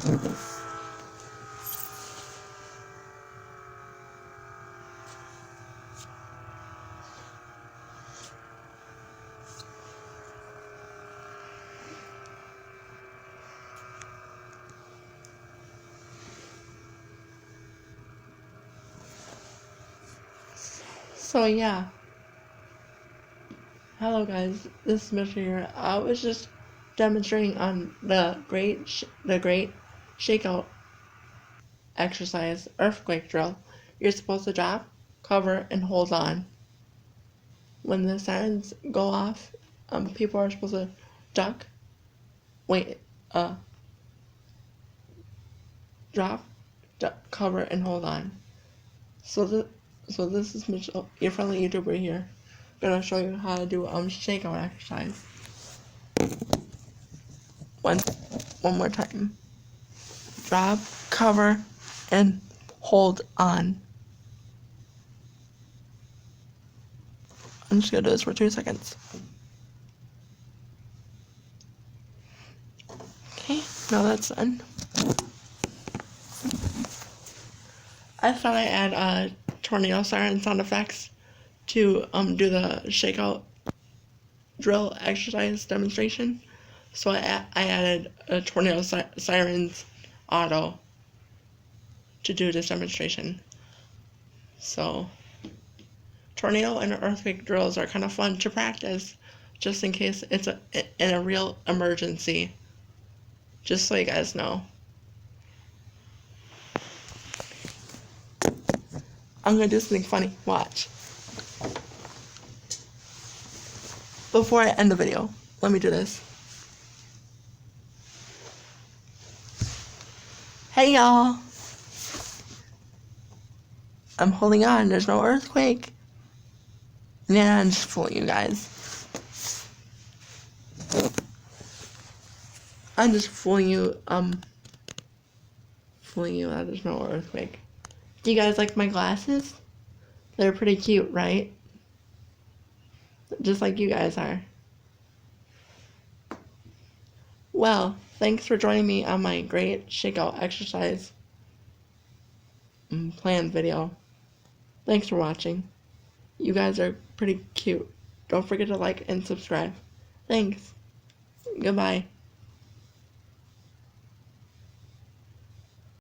So yeah, hello guys, this is Mitchell here. I was just demonstrating on the great shakeout exercise earthquake drill. You're supposed to drop, cover, and hold on. When the sirens go off, people are supposed to duck, wait, drop, cover, and hold on. So this is Mitchell, your friendly YouTuber here. Gonna show you how to do shakeout exercise. One more time. Drop, cover, and hold on. I'm just gonna do this for 2 seconds. Okay, now that's done. I thought I'd add tornado siren sound effects to do the shakeout drill exercise demonstration. So I added a tornado sirens auto to do this demonstration. So tornado and earthquake drills are kind of fun to practice, just in case it's in a real emergency. Just so you guys know. I'm gonna do something funny. Watch. Before I end the video, let me do this. Hey y'all! I'm holding on, there's no earthquake. Yeah, I'm just fooling you guys. I'm just fooling you that there's no earthquake. Do you guys like my glasses? They're pretty cute, right? Just like you guys are. Well, thanks for joining me on my great shakeout exercise plan video. Thanks for watching. You guys are pretty cute. Don't forget to like and subscribe. Thanks. Goodbye.